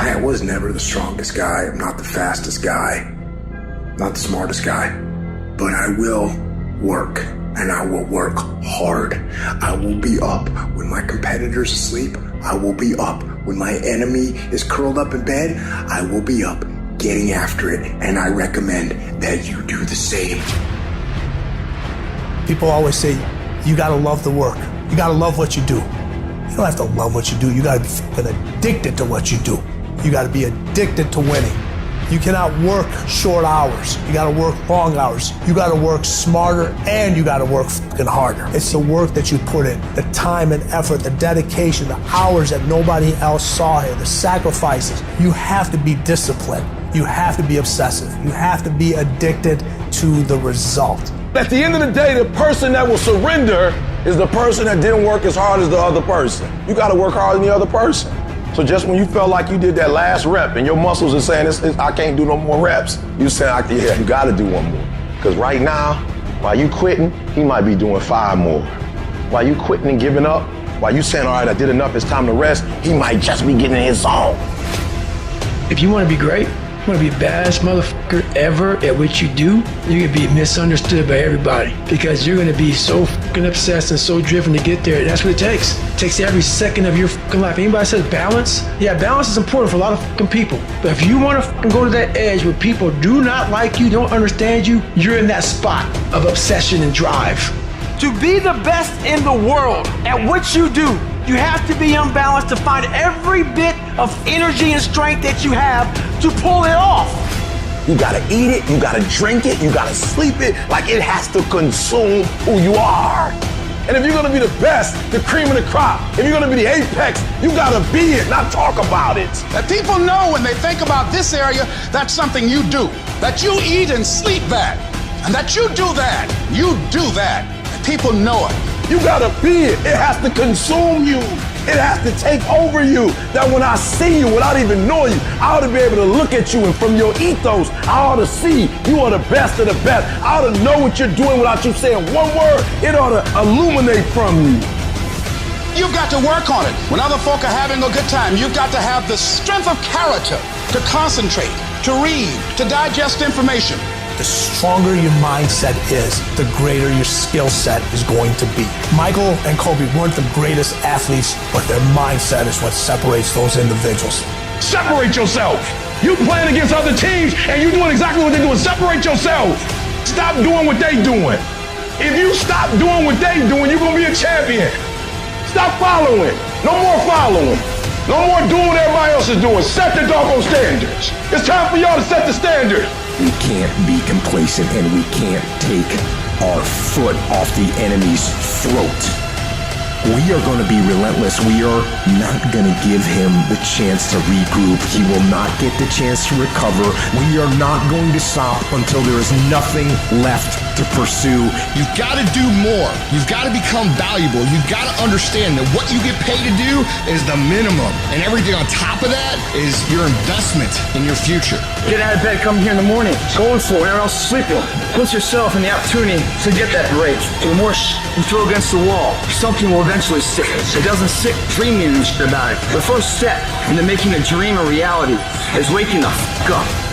I was never the strongest guy. I'm not the fastest guy. Not the smartest guy. But I will work, and I will work hard. I will be up when my competitor's asleep. I will be up when my enemy is curled up in bed. I will be up getting after it, and I recommend that you do the same. People always say, you gotta love the work. You gotta love what you do. You don't have to love what you do. You gotta be fucking addicted to what you do. You gotta be addicted to winning. You cannot work short hours. You gotta work long hours. You gotta work smarter, and you gotta work fucking harder. It's the work that you put in, the time and effort, the dedication, the hours that nobody else saw here, the sacrifices. You have to be disciplined. You have to be obsessive. You have to be addicted to the result. At the end of the day, the person that will surrender is the person that didn't work as hard as the other person. You gotta work harder than the other person. So just when you felt like you did that last rep and your muscles are saying, I can't do no more reps, you say, yeah, you gotta do one more. Because right now, while you quitting, he might be doing 5 more. While you quitting and giving up, while you saying, all right, I did enough, it's time to rest, he might just be getting in his zone. If you want to be great, you want to be the baddest motherfucker ever at what you do, you're going to be misunderstood by everybody because you're going to be so fucking obsessed and so driven to get there. That's what it takes. It takes every second of your fucking life. Anybody says balance? Yeah, balance is important for a lot of fucking people. But if you want to fucking go to that edge where people do not like you, don't understand you, you're in that spot of obsession and drive. To be the best in the world at what you do, you have to be unbalanced to find every bit of energy and strength that you have to pull it off. You gotta eat it, you gotta drink it, you gotta sleep it, like it has to consume who you are. And if you're gonna be the best, the cream of the crop, if you're gonna be the apex, you gotta be it, not talk about it. That people know when they think about this area, that's something you do. That you eat and sleep that. And that you do that. You do that. And people know it. You gotta be it. It has to consume you. It has to take over you. That when I see you without even knowing you, I ought to be able to look at you, and from your ethos, I ought to see you are the best of the best. I ought to know what you're doing without you saying one word. It ought to illuminate from you. You've got to work on it. When other folk are having a good time, you've got to have the strength of character to concentrate, to read, to digest information. The stronger your mindset is, the greater your skill set is going to be. Michael and Kobe weren't the greatest athletes, but their mindset is what separates those individuals. Separate yourself. You playing against other teams and you doing exactly what they're doing. Separate yourself. Stop doing what they doing. If you stop doing what they doing, you're gonna be a champion. Stop following. No more following. No more doing what everybody else is doing. Set the doggone standards. It's time for y'all to set the standard. We can't be complacent, and we can't take our foot off the enemy's throat. We are going to be relentless. We are not going to give him the chance to regroup. He will not get the chance to recover. We are not going to stop until there is nothing left to pursue. You've got to do more. You've got to become valuable. You've got to understand that what you get paid to do is the minimum. And everything on top of that is your investment in your future. Get out of bed, come here in the morning, going for it, or else sleeping. Put yourself in the opportunity to get that break. The more you throw against the wall, something will eventually stick. It doesn't stick dreaming and shit about it. The first step into making a dream a reality is waking the fuck up.